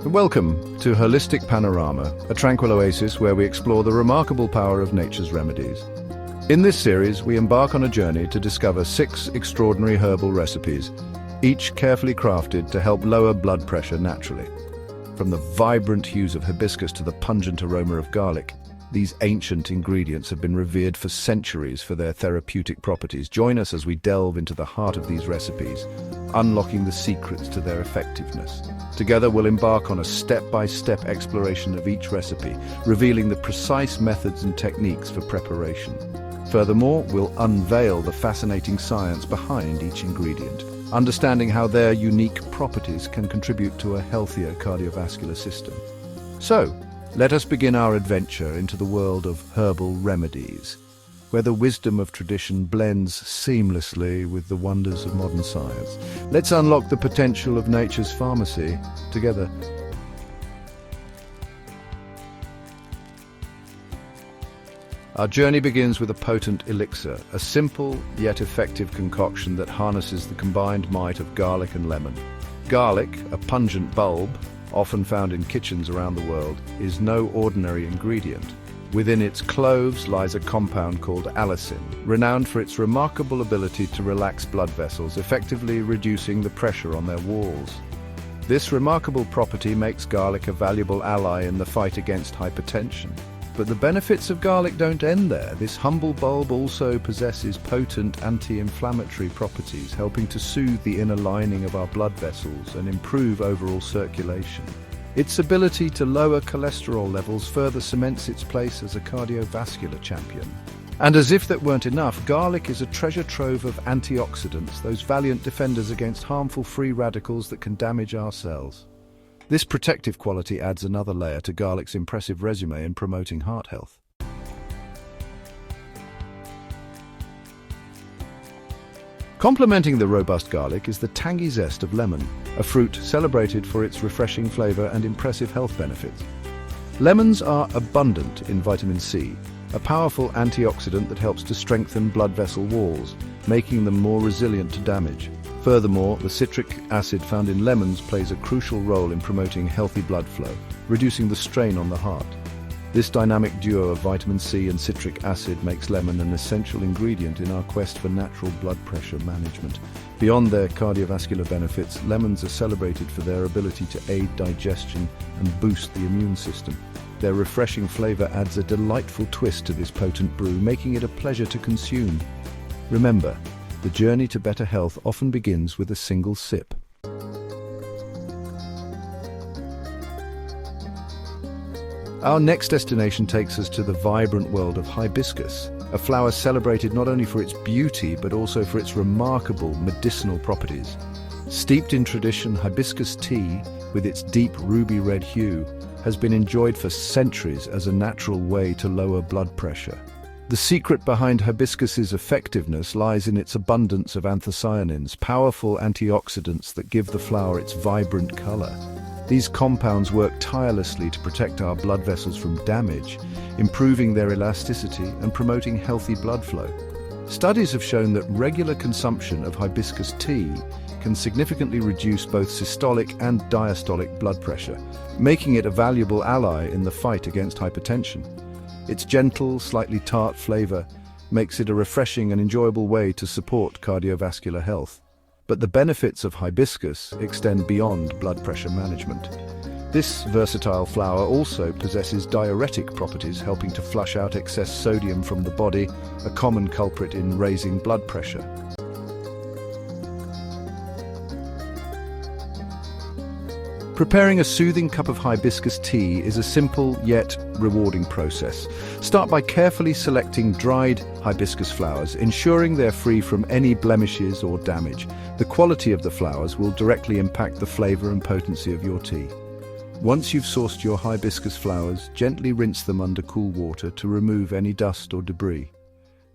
Welcome to Holistic Panorama, a tranquil oasis where we explore the remarkable power of nature's remedies. In this series, we embark on a journey to discover 6 extraordinary herbal recipes, each carefully crafted to help lower blood pressure naturally. From the vibrant hues of hibiscus to the pungent aroma of garlic, these ancient ingredients have been revered for centuries for their therapeutic properties. Join us as we delve into the heart of these recipes, unlocking the secrets to their effectiveness. Together, we'll embark on a step-by-step exploration of each recipe, revealing the precise methods and techniques for preparation. Furthermore, we'll unveil the fascinating science behind each ingredient, understanding how their unique properties can contribute to a healthier cardiovascular system. So, let us begin our adventure into the world of herbal remedies, where the wisdom of tradition blends seamlessly with the wonders of modern science. Let's unlock the potential of nature's pharmacy together. Our journey begins with a potent elixir, a simple yet effective concoction that harnesses the combined might of garlic and lemon. Garlic, a pungent bulb, often found in kitchens around the world, is no ordinary ingredient. Within its cloves lies a compound called allicin, renowned for its remarkable ability to relax blood vessels, effectively reducing the pressure on their walls. This remarkable property makes garlic a valuable ally in the fight against hypertension. But the benefits of garlic don't end there. This humble bulb also possesses potent anti-inflammatory properties, helping to soothe the inner lining of our blood vessels and improve overall circulation. Its ability to lower cholesterol levels further cements its place as a cardiovascular champion. And as if that weren't enough, garlic is a treasure trove of antioxidants, those valiant defenders against harmful free radicals that can damage our cells. This protective quality adds another layer to garlic's impressive resume in promoting heart health. Complementing the robust garlic is the tangy zest of lemon, a fruit celebrated for its refreshing flavor and impressive health benefits. Lemons are abundant in vitamin C, a powerful antioxidant that helps to strengthen blood vessel walls, making them more resilient to damage. Furthermore, the citric acid found in lemons plays a crucial role in promoting healthy blood flow, reducing the strain on the heart. This dynamic duo of vitamin C and citric acid makes lemon an essential ingredient in our quest for natural blood pressure management. Beyond their cardiovascular benefits, lemons are celebrated for their ability to aid digestion and boost the immune system. Their refreshing flavor adds a delightful twist to this potent brew, making it a pleasure to consume. Remember, the journey to better health often begins with a single sip. Our next destination takes us to the vibrant world of hibiscus, a flower celebrated not only for its beauty but also for its remarkable medicinal properties. Steeped in tradition, hibiscus tea, with its deep ruby red hue, has been enjoyed for centuries as a natural way to lower blood pressure. The secret behind hibiscus's effectiveness lies in its abundance of anthocyanins, powerful antioxidants that give the flower its vibrant color. These compounds work tirelessly to protect our blood vessels from damage, improving their elasticity and promoting healthy blood flow. Studies have shown that regular consumption of hibiscus tea can significantly reduce both systolic and diastolic blood pressure, making it a valuable ally in the fight against hypertension. Its gentle, slightly tart flavor makes it a refreshing and enjoyable way to support cardiovascular health. But the benefits of hibiscus extend beyond blood pressure management. This versatile flower also possesses diuretic properties, helping to flush out excess sodium from the body, a common culprit in raising blood pressure. Preparing a soothing cup of hibiscus tea is a simple yet rewarding process. Start by carefully selecting dried hibiscus flowers, ensuring they're free from any blemishes or damage. The quality of the flowers will directly impact the flavor and potency of your tea. Once you've sourced your hibiscus flowers, gently rinse them under cool water to remove any dust or debris.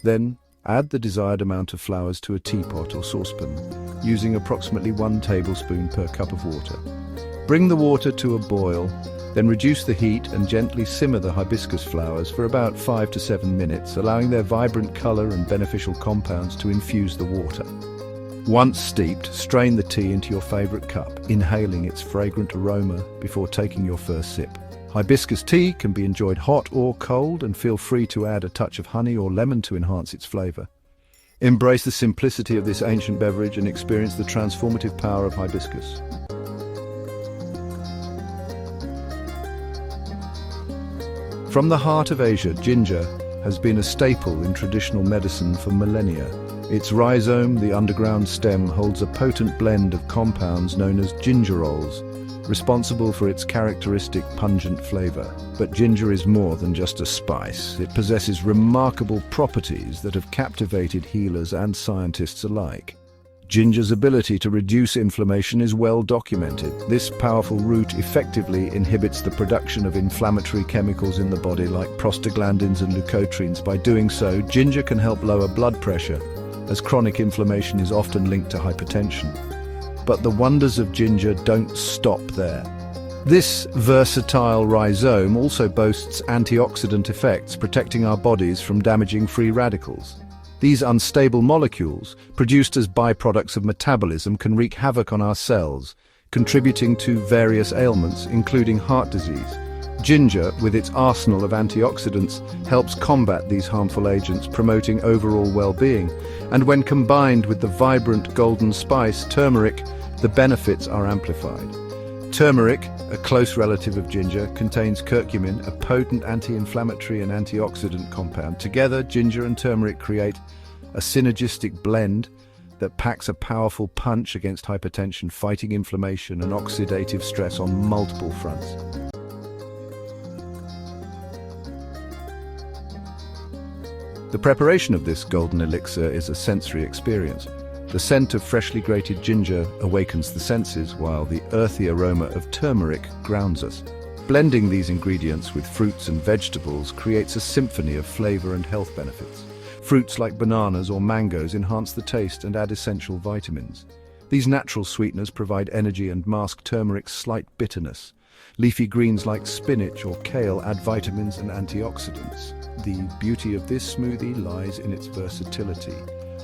Then, add the desired amount of flowers to a teapot or saucepan, using approximately 1 tablespoon per cup of water. Bring the water to a boil, then reduce the heat and gently simmer the hibiscus flowers for about 5 to 7 minutes, allowing their vibrant color and beneficial compounds to infuse the water. Once steeped, strain the tea into your favorite cup, inhaling its fragrant aroma before taking your first sip. Hibiscus tea can be enjoyed hot or cold, and feel free to add a touch of honey or lemon to enhance its flavor. Embrace the simplicity of this ancient beverage and experience the transformative power of hibiscus. From the heart of Asia, ginger has been a staple in traditional medicine for millennia. Its rhizome, the underground stem, holds a potent blend of compounds known as gingerols, responsible for its characteristic pungent flavor. But ginger is more than just a spice. It possesses remarkable properties that have captivated healers and scientists alike. Ginger's ability to reduce inflammation is well documented. This powerful root effectively inhibits the production of inflammatory chemicals in the body like prostaglandins and leukotrienes. By doing so, ginger can help lower blood pressure, as chronic inflammation is often linked to hypertension. But the wonders of ginger don't stop there. This versatile rhizome also boasts antioxidant effects, protecting our bodies from damaging free radicals. These unstable molecules, produced as byproducts of metabolism, can wreak havoc on our cells, contributing to various ailments, including heart disease. Ginger, with its arsenal of antioxidants, helps combat these harmful agents, promoting overall well-being. And when combined with the vibrant golden spice, turmeric, the benefits are amplified. Turmeric, a close relative of ginger, contains curcumin, a potent anti-inflammatory and antioxidant compound. Together, ginger and turmeric create a synergistic blend that packs a powerful punch against hypertension, fighting inflammation and oxidative stress on multiple fronts. The preparation of this golden elixir is a sensory experience. The scent of freshly grated ginger awakens the senses, while the earthy aroma of turmeric grounds us. Blending these ingredients with fruits and vegetables creates a symphony of flavor and health benefits. Fruits like bananas or mangoes enhance the taste and add essential vitamins. These natural sweeteners provide energy and mask turmeric's slight bitterness. Leafy greens like spinach or kale add vitamins and antioxidants. The beauty of this smoothie lies in its versatility.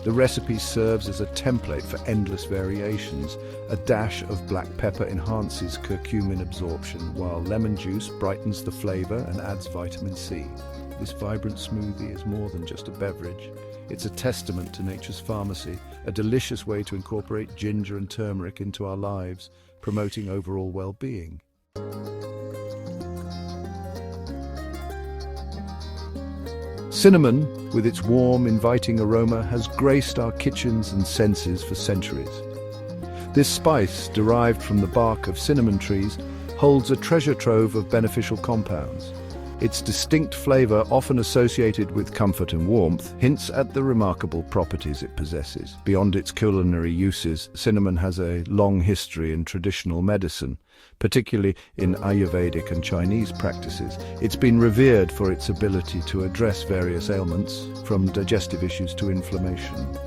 The recipe serves as a template for endless variations. A dash of black pepper enhances curcumin absorption, while lemon juice brightens the flavor and adds vitamin C. This vibrant smoothie is more than just a beverage. It's a testament to nature's pharmacy, a delicious way to incorporate ginger and turmeric into our lives, promoting overall well-being. Cinnamon, with its warm, inviting aroma, has graced our kitchens and senses for centuries. This spice, derived from the bark of cinnamon trees, holds a treasure trove of beneficial compounds. Its distinct flavor, often associated with comfort and warmth, hints at the remarkable properties it possesses. Beyond its culinary uses, cinnamon has a long history in traditional medicine, particularly in Ayurvedic and Chinese practices. It's been revered for its ability to address various ailments, from digestive issues to inflammation.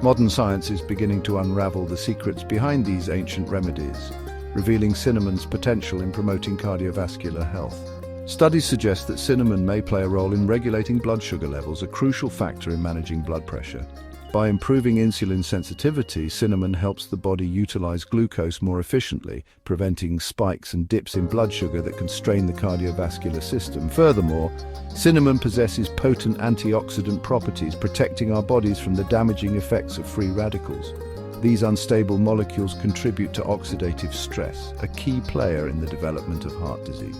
Modern science is beginning to unravel the secrets behind these ancient remedies, revealing cinnamon's potential in promoting cardiovascular health. Studies suggest that cinnamon may play a role in regulating blood sugar levels, a crucial factor in managing blood pressure. By improving insulin sensitivity, cinnamon helps the body utilize glucose more efficiently, preventing spikes and dips in blood sugar that can strain the cardiovascular system. Furthermore, cinnamon possesses potent antioxidant properties, protecting our bodies from the damaging effects of free radicals. These unstable molecules contribute to oxidative stress, a key player in the development of heart disease.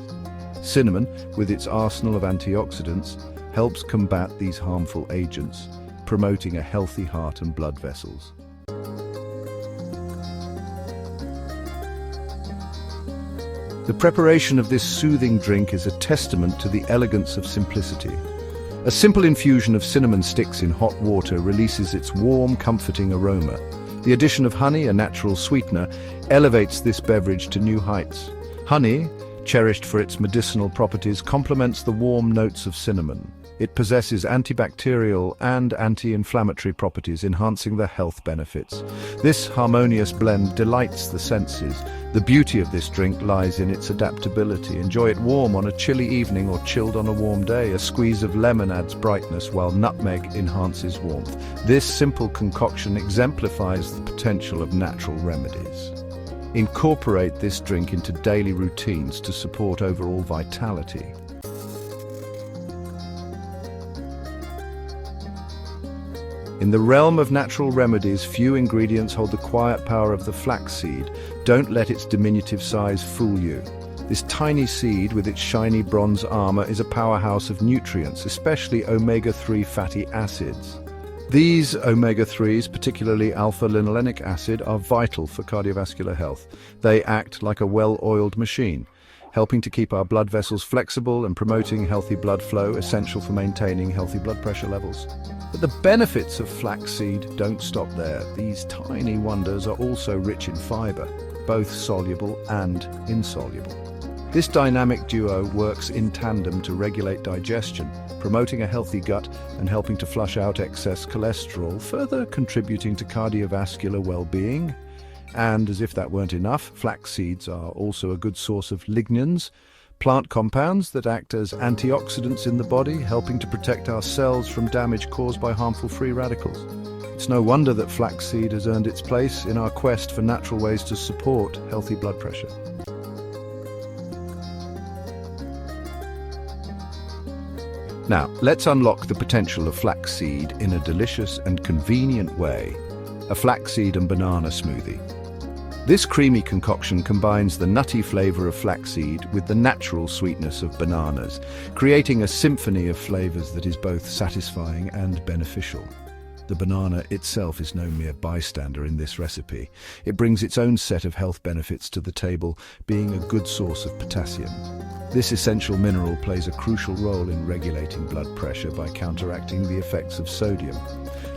Cinnamon, with its arsenal of antioxidants, helps combat these harmful agents, promoting a healthy heart and blood vessels. The preparation of this soothing drink is a testament to the elegance of simplicity. A simple infusion of cinnamon sticks in hot water releases its warm, comforting aroma. The addition of honey, a natural sweetener, elevates this beverage to new heights. Honey, cherished for its medicinal properties, complements the warm notes of cinnamon. It possesses antibacterial and anti-inflammatory properties, enhancing the health benefits. This harmonious blend delights the senses. The beauty of this drink lies in its adaptability. Enjoy it warm on a chilly evening or chilled on a warm day. A squeeze of lemon adds brightness, while nutmeg enhances warmth. This simple concoction exemplifies the potential of natural remedies. Incorporate this drink into daily routines to support overall vitality. In the realm of natural remedies, few ingredients hold the quiet power of the flaxseed. Don't let its diminutive size fool you. This tiny seed with its shiny bronze armor is a powerhouse of nutrients, especially omega-3 fatty acids. These omega-3s, particularly alpha-linolenic acid, are vital for cardiovascular health. They act like a well-oiled machine, helping to keep our blood vessels flexible and promoting healthy blood flow, essential for maintaining healthy blood pressure levels. But the benefits of flaxseed don't stop there. These tiny wonders are also rich in fiber, both soluble and insoluble. This dynamic duo works in tandem to regulate digestion, promoting a healthy gut and helping to flush out excess cholesterol, further contributing to cardiovascular well-being. And as if that weren't enough, flax seeds are also a good source of lignans, plant compounds that act as antioxidants in the body, helping to protect our cells from damage caused by harmful free radicals. It's no wonder that flaxseed has earned its place in our quest for natural ways to support healthy blood pressure. Now, let's unlock the potential of flaxseed in a delicious and convenient way. A flaxseed and banana smoothie. This creamy concoction combines the nutty flavor of flaxseed with the natural sweetness of bananas, creating a symphony of flavors that is both satisfying and beneficial. The banana itself is no mere bystander in this recipe. It brings its own set of health benefits to the table, being a good source of potassium. This essential mineral plays a crucial role in regulating blood pressure by counteracting the effects of sodium.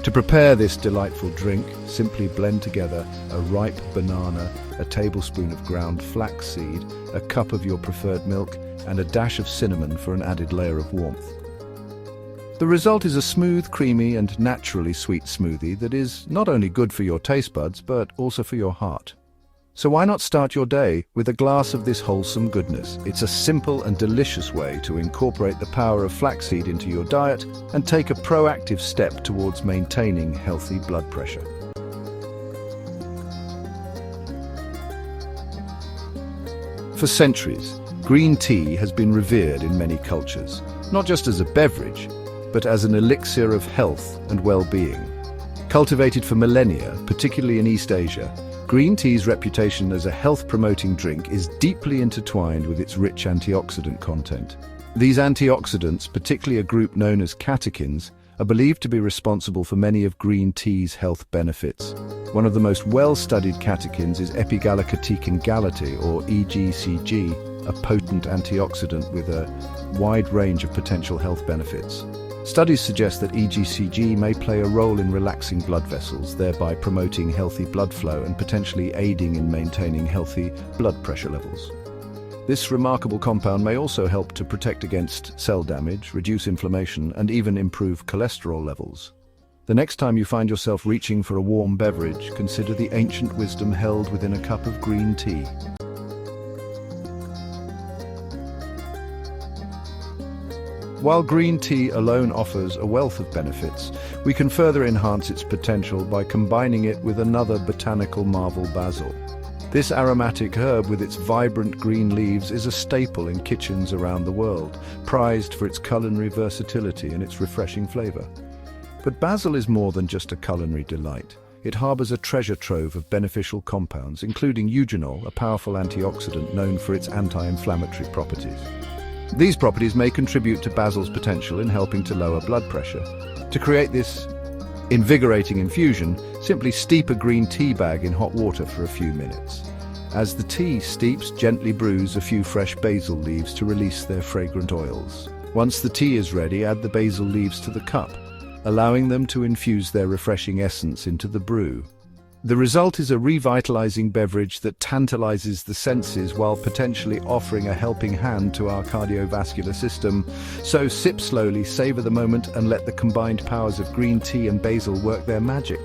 To prepare this delightful drink, simply blend together a ripe banana, a tablespoon of ground flaxseed, a cup of your preferred milk, and a dash of cinnamon for an added layer of warmth. The result is a smooth, creamy, and naturally sweet smoothie that is not only good for your taste buds, but also for your heart. So why not start your day with a glass of this wholesome goodness? It's a simple and delicious way to incorporate the power of flaxseed into your diet and take a proactive step towards maintaining healthy blood pressure. For centuries, green tea has been revered in many cultures, not just as a beverage, but as an elixir of health and well-being. Cultivated for millennia, particularly in East Asia, green tea's reputation as a health-promoting drink is deeply intertwined with its rich antioxidant content. These antioxidants, particularly a group known as catechins, are believed to be responsible for many of green tea's health benefits. One of the most well-studied catechins is epigallocatechin gallate, or EGCG, a potent antioxidant with a wide range of potential health benefits. Studies suggest that EGCG may play a role in relaxing blood vessels, thereby promoting healthy blood flow and potentially aiding in maintaining healthy blood pressure levels. This remarkable compound may also help to protect against cell damage, reduce inflammation, and even improve cholesterol levels. The next time you find yourself reaching for a warm beverage, consider the ancient wisdom held within a cup of green tea. While green tea alone offers a wealth of benefits, we can further enhance its potential by combining it with another botanical marvel, basil. This aromatic herb with its vibrant green leaves is a staple in kitchens around the world, prized for its culinary versatility and its refreshing flavor. But basil is more than just a culinary delight. It harbors a treasure trove of beneficial compounds, including eugenol, a powerful antioxidant known for its anti-inflammatory properties. These properties may contribute to basil's potential in helping to lower blood pressure. To create this invigorating infusion, simply steep a green tea bag in hot water for a few minutes. As the tea steeps, gently bruise a few fresh basil leaves to release their fragrant oils. Once the tea is ready, add the basil leaves to the cup, allowing them to infuse their refreshing essence into the brew. The result is a revitalizing beverage that tantalizes the senses while potentially offering a helping hand to our cardiovascular system. So sip slowly, savor the moment, and let the combined powers of green tea and basil work their magic.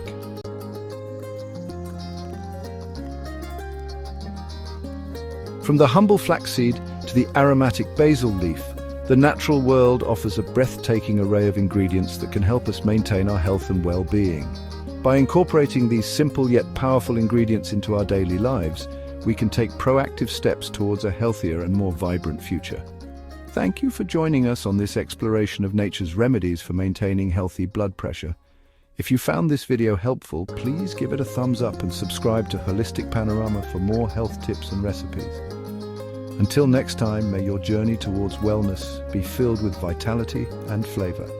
From the humble flaxseed to the aromatic basil leaf, the natural world offers a breathtaking array of ingredients that can help us maintain our health and well-being. By incorporating these simple yet powerful ingredients into our daily lives, we can take proactive steps towards a healthier and more vibrant future. Thank you for joining us on this exploration of nature's remedies for maintaining healthy blood pressure. If you found this video helpful, please give it a thumbs up and subscribe to Holistic Panorama for more health tips and recipes. Until next time, may your journey towards wellness be filled with vitality and flavor.